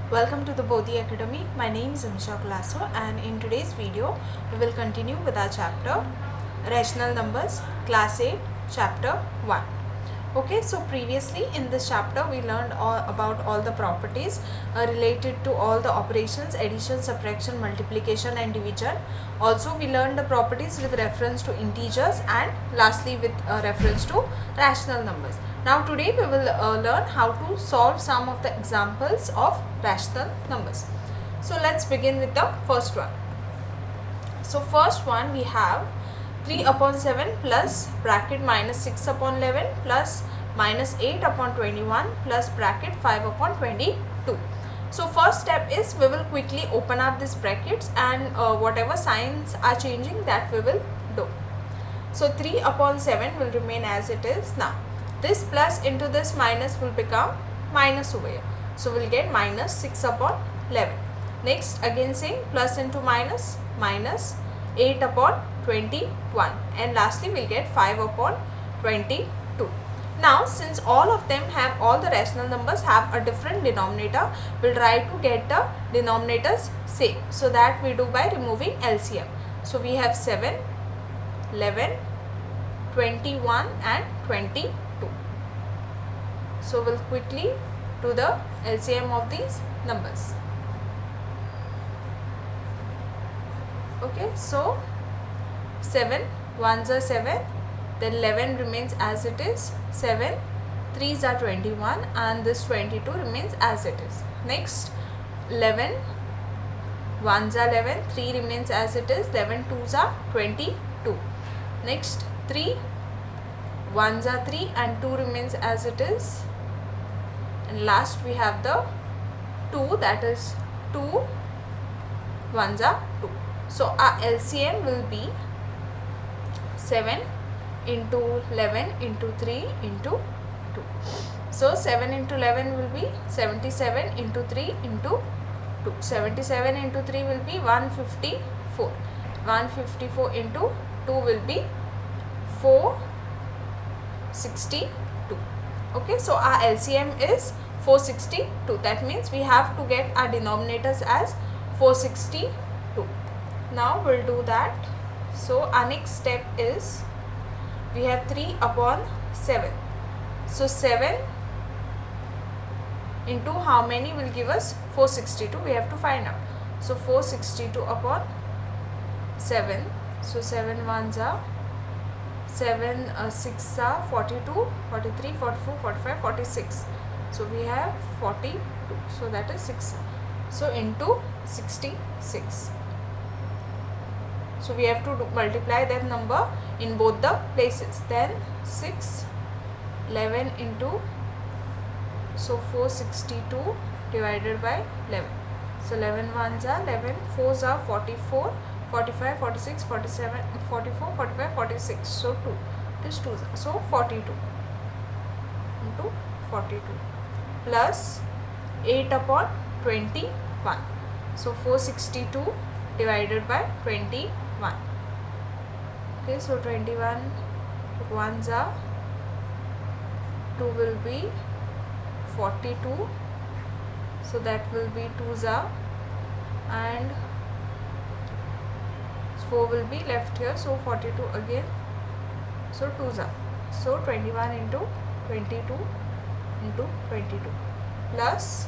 Welcome to the Bodhi Academy. My name is Amisha Kulaso, and in today's video we will continue with our chapter Rational Numbers, Class 8, Chapter 1. Okay, so previously in this chapter we learned about all the properties related to all the operations, addition, subtraction, multiplication and division. Also we learned the properties with reference to integers, and lastly with reference to rational numbers. Now today we will learn how to solve some of the examples of rational numbers. So let's begin with the first one. So first one we have 3 upon 7 plus bracket minus 6 upon 11 plus minus 8 upon 21 plus bracket 5 upon 22. So first step is we will quickly open up these brackets, and whatever signs are changing that we will do. So 3 upon 7 will remain as it is. Now this plus into this minus will become minus over here. So we will get minus 6 upon 11. Next again saying plus into minus, minus 8 upon 21, and lastly we will get 5 upon 22. Now since all of them have, all the rational numbers have a different denominator, we will try to get the denominators same. So that we do by removing LCM. So we have 7, 11, 21 and 22. So we will quickly do the LCM of these numbers. Okay, so 7 1s are 7, then 11 remains as it is, 7 3s are 21, and this 22 remains as it is. Next 11 1s are 11, 3 remains as it is, 11 2s are 22. Next 3 1s are 3 and 2 remains as it is, and last we have the 2, that is 2 1s are 2. So our LCM will be 7 into 11 into 3 into 2. So 7 into 11 will be 77 into 3 into 2. 77 into 3 will be 154. 154 into 2 will be 462. Okay, so our LCM is 462. That means we have to get our denominators as 462. Now we'll do that. So our next step is we have 3 upon 7. So 7 into how many will give us 462? We have to find out. So 462 upon 7. So 7 1s are 7 6 are 42, 43, 44, 45, 46. So we have 42. So that is 6. So into 66. So we have to multiply that number in both the places. Then 6, 11 into, so 462 divided by 11. So 11 1s are 11, 4s are 44, 45, 46, 47, 44, 45, 46. So 2. It is 2. So 42 into 42 plus 8 upon 21. So 462 divided by 21. Okay, so 21 1s are 2 will be 42. So that will be 2s are, and 4 will be left here. So 42 again. So 2s are. So 21 into 22 into 22 plus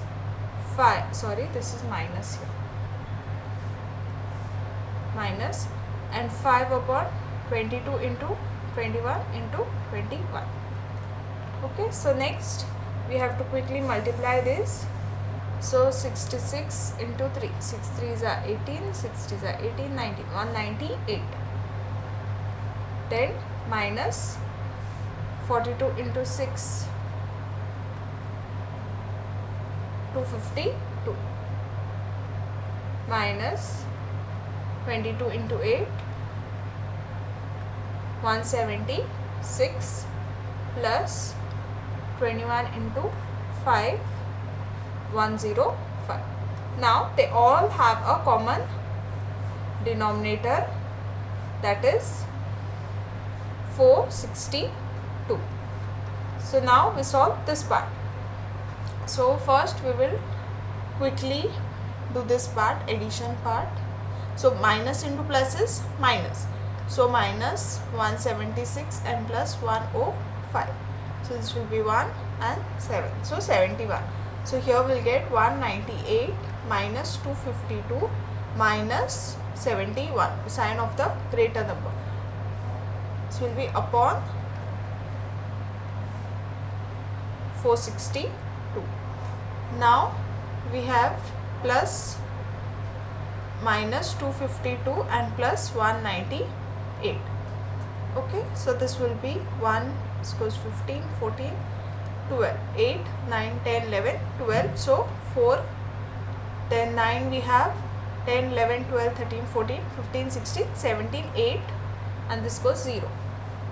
5. Sorry, this is minus here. Minus, and 5 upon 22 into 21 into 21. Okay, so next we have to quickly multiply this. So 66 into 3, 6 3s are 18, 6 3s are 18, 19, 198. Then minus 42 into 6, 252, minus 22 into 8, 176, plus 21 into 5, 105. Now they all have a common denominator, that is 462. So now we solve this part. So first we will quickly do this part, addition part. So minus into plus is minus. So minus 176 and plus 105. So this will be 1 and 7. So 71. So here we'll get 198 minus 252 minus 71. Sign of the greater number. This will be upon 462. Now we have plus minus 252 and plus 198. Okay, so this will be 1 goes 15, 14, 12, 8, 9, 10, 11, 12. So 4, then 9 we have 10, 11, 12, 13, 14, 15, 16, 17, 8, and this goes 0.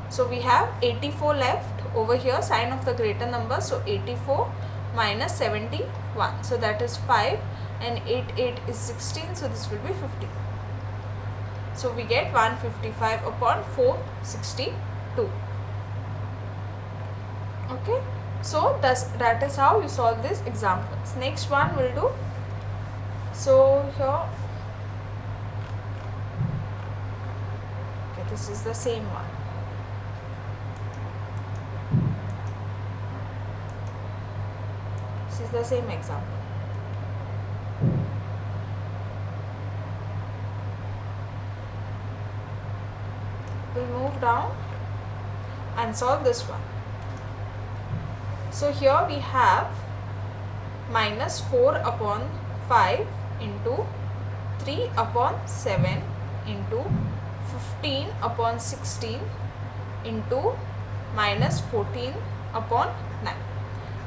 So we have 84 left over here, sign of the greater number. So 84 minus 71. So that is 5, and 8 is 16. So this will be 50. So we get 155 upon 462. Okay. So that is how you solve these examples. Next one we'll do. So here, okay, this is the same one. This is the same example. We'll move down and solve this one. So here we have minus 4 upon 5 into 3 upon 7 into 15 upon 16 into minus 14 upon 9.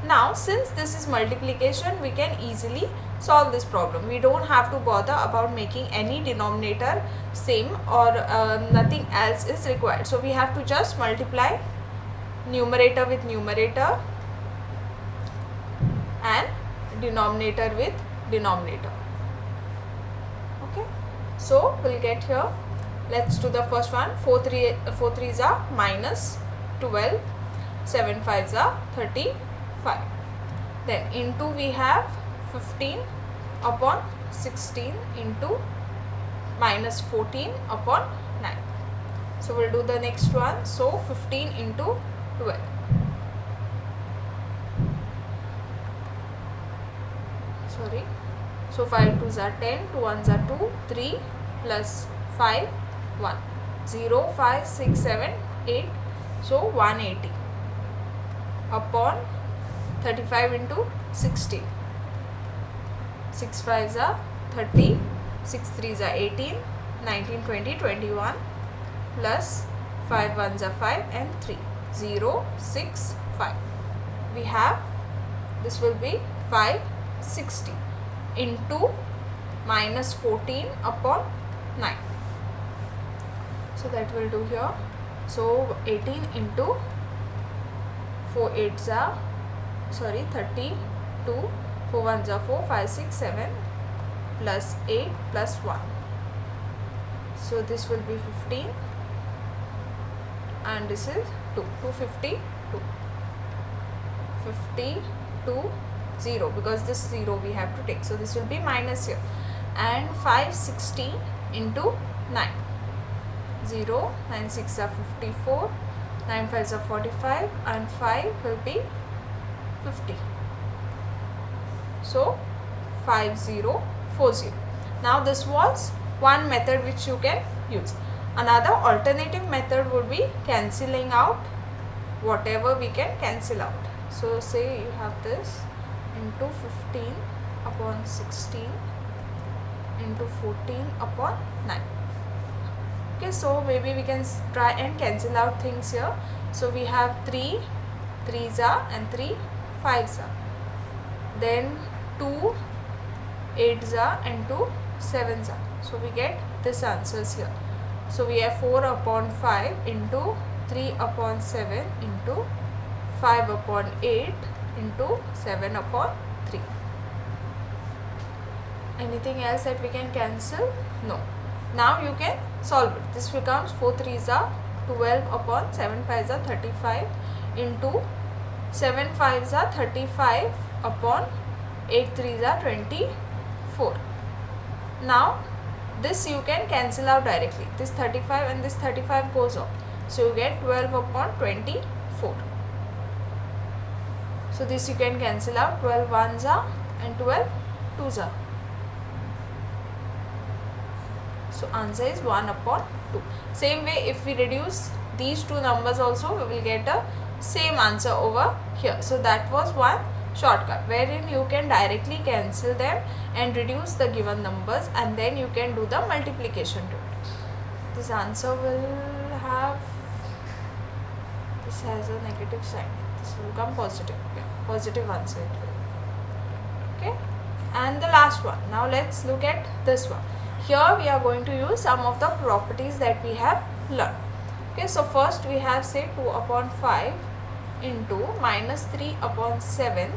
Now since this is multiplication, we can easily solve this problem. We don't have to bother about making any denominator same, or nothing else is required. So we have to just multiply numerator with numerator and denominator with denominator. Okay, so we'll get here. Let's do the first one. 4 3s are minus 12, 7 5s are 35. Then into we have 15 upon 16 into minus 14 upon 9. So we'll do the next one. So 15 into 12. Sorry. So 5 2s are 10, 2 1s are 2, 3 plus 5, 1. 0, 5, 6, 7, 8. So 180 upon 35 into 16. 6 5s are 30, 6 3s are 18, 19, 20, 21 plus 5 1s are 5 and 3. 0, 6, 5. We have, this will be 560 into minus 14 upon 9. So that will do here. So 18 into 4 8s are, sorry, 32, 4 1s are 4, 5 6 7 plus 8 plus 1. So this will be 15 and this is 2, 252. 52 0, because this 0 we have to take. So this will be minus here. And 560 into 9. 0, 9 6 are 54, 9 5s are 45 and 5 will be 50. So 5040. Now this was one method which you can use. Another alternative method would be cancelling out whatever we can cancel out. So say you have this into 15 upon 16 into 14 upon 9. Okay, so maybe we can try and cancel out things here. So we have 3 3s are and 3 5s are. Then 2 8s are and 2 7s are. So we get this answers here. So we have 4 upon 5 into 3 upon 7 into 5 upon 8 into 7 upon 3. Anything else that we can cancel? No. Now you can solve it. This becomes 4 3s are 12 upon 7 5s are 35 into 7 5s are 35 upon 8 3s are 24. Now this you can cancel out directly. This 35 and this 35 goes off. So you get 12 upon 24. So this you can cancel out. 12 ones are and 12 twos are. So answer is 1 upon 2. Same way, if we reduce these two numbers also, we will get a same answer over here. So that was one shortcut wherein you can directly cancel them and reduce the given numbers, and then you can do the multiplication to it. This answer will have, this has a negative sign, this will come positive. Okay, positive answer it will. Okay, and the last one. Now let's look at this one. Here we are going to use some of the properties that we have learned. Okay, so first we have say 2 upon 5 into minus 3 upon 7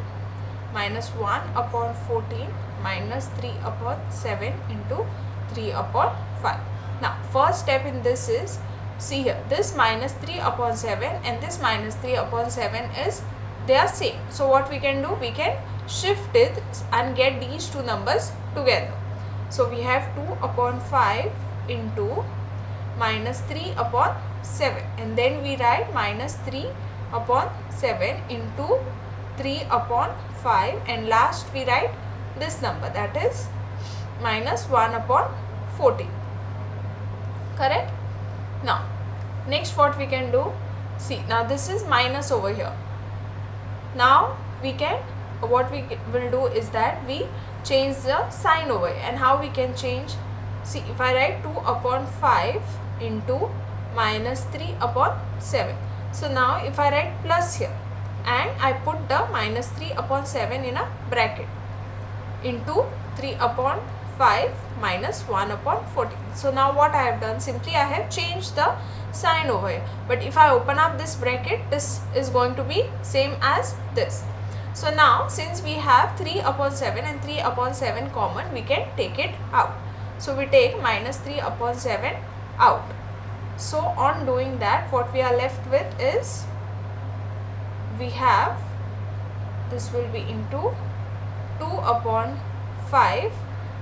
minus 1 upon 14 minus 3 upon 7 into 3 upon 5. Now first step in this is, see here, this minus 3 upon 7 and this minus 3 upon 7 is, they are same. So what we can do, we can shift it and get these two numbers together. So we have 2 upon 5 into minus 3 upon 7, and then we write minus 3 upon 7 into 3 upon 5, and last we write this number, that is minus 1 upon 14. Correct? Now next what we can do, see, now this is minus over here. Now we can, what we will do is that we change the sign over here. And how we can change, see, if I write 2 upon 5 into minus 3 upon 7. So now if I write plus here and I put the minus 3 upon 7 in a bracket into 3 upon 5 minus 1 upon 14. So now what I have done, simply I have changed the sign over here. But if I open up this bracket, this is going to be same as this. So now since we have 3 upon 7 and 3 upon 7 common, we can take it out. So we take minus 3 upon 7 out. So on doing that, what we are left with is, we have, this will be into 2 upon 5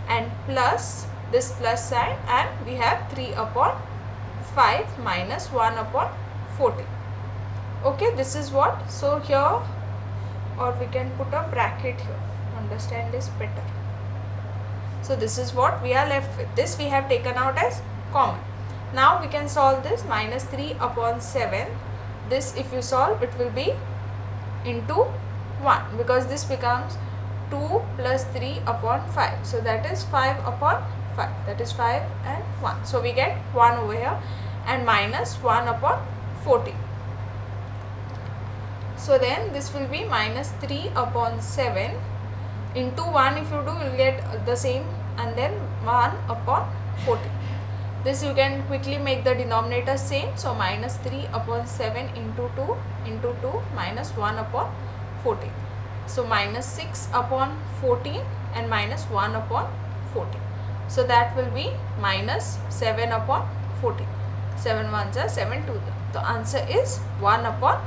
and plus this plus sign, and we have 3 upon 5 minus 1 upon 14. Okay, this is what, so here, or we can put a bracket here, understand this better. So this is what we are left with. This we have taken out as common. Now we can solve this minus 3 upon 7. This if you solve, it will be into 1, because this becomes 2 plus 3 upon 5. So that is 5 upon 5. That is 5 and 1. So we get 1 over here, and minus 1 upon 14. So then this will be minus 3 upon 7 into 1. If you do, you will get the same, and then 1 upon 14. This you can quickly make the denominator same. So minus 3 upon 7 into 2 minus 1 upon 14. So minus 6 upon 14 and minus 1 upon 14. So that will be minus 7 upon 14. 7 ones are 7 2. The answer is 1 upon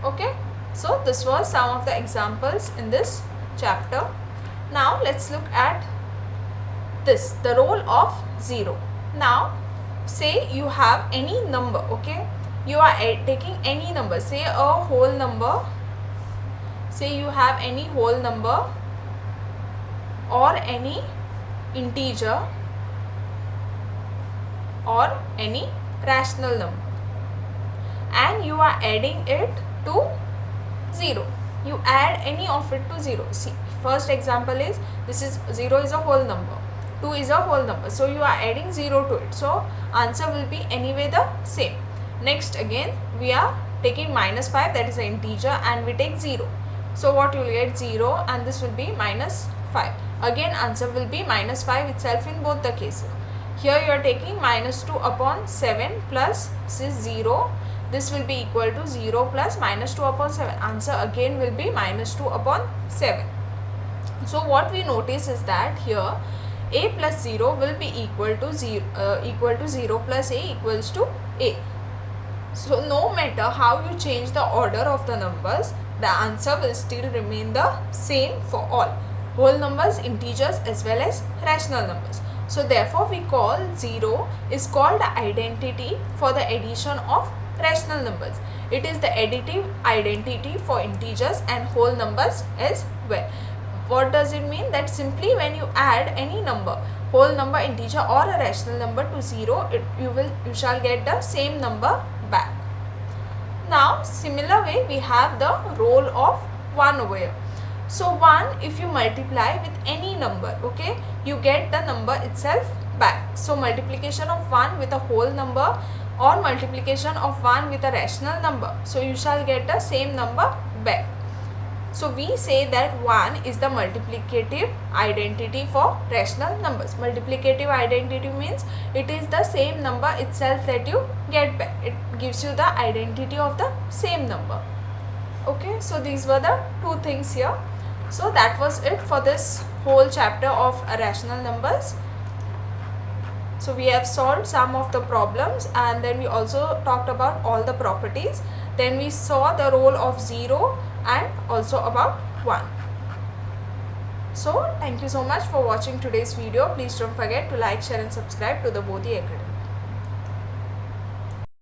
2. Okay. So this was some of the examples in this chapter. Now let's look at this, the role of 0. Now say you have any number, okay, you are taking any number, say a whole number, say you have any whole number or any integer or any rational number, and you are adding it to 0. You add any of it to 0. See, first example is, this is 0 is a whole number, 2 is a whole number, so you are adding 0 to it, so answer will be anyway the same. Next again we are taking minus 5, that is an integer, and we take 0, so what you will get 0, and this will be minus 5. Again answer will be minus 5 itself in both the cases. Here you are taking minus 2 upon 7 plus this is 0, this will be equal to 0 plus minus 2 upon 7. Answer again will be minus 2 upon 7. So what we notice is that here a plus 0 will be equal to 0 plus a equals to a. So no matter how you change the order of the numbers, the answer will still remain the same for all whole numbers, integers as well as rational numbers. So therefore we call 0 is called the identity for the addition of rational numbers. It is the additive identity for integers and whole numbers as well. What does it mean? That simply when you add any number, whole number, integer or a rational number to 0, you shall get the same number back. Now similar way we have the role of 1 over here. So 1, if you multiply with any number, okay, you get the number itself back. So multiplication of 1 with a whole number or multiplication of 1 with a rational number, so you shall get the same number back. So we say that 1 is the multiplicative identity for rational numbers. Multiplicative identity means it is the same number itself that you get back. It gives you the identity of the same number. Okay, so these were the two things here. So that was it for this whole chapter of rational numbers. So we have solved some of the problems and then we also talked about all the properties. Then we saw the role of 0 and also about 1. So thank you so much for watching today's video. Please don't forget to like, share and subscribe to the Bodhi Academy.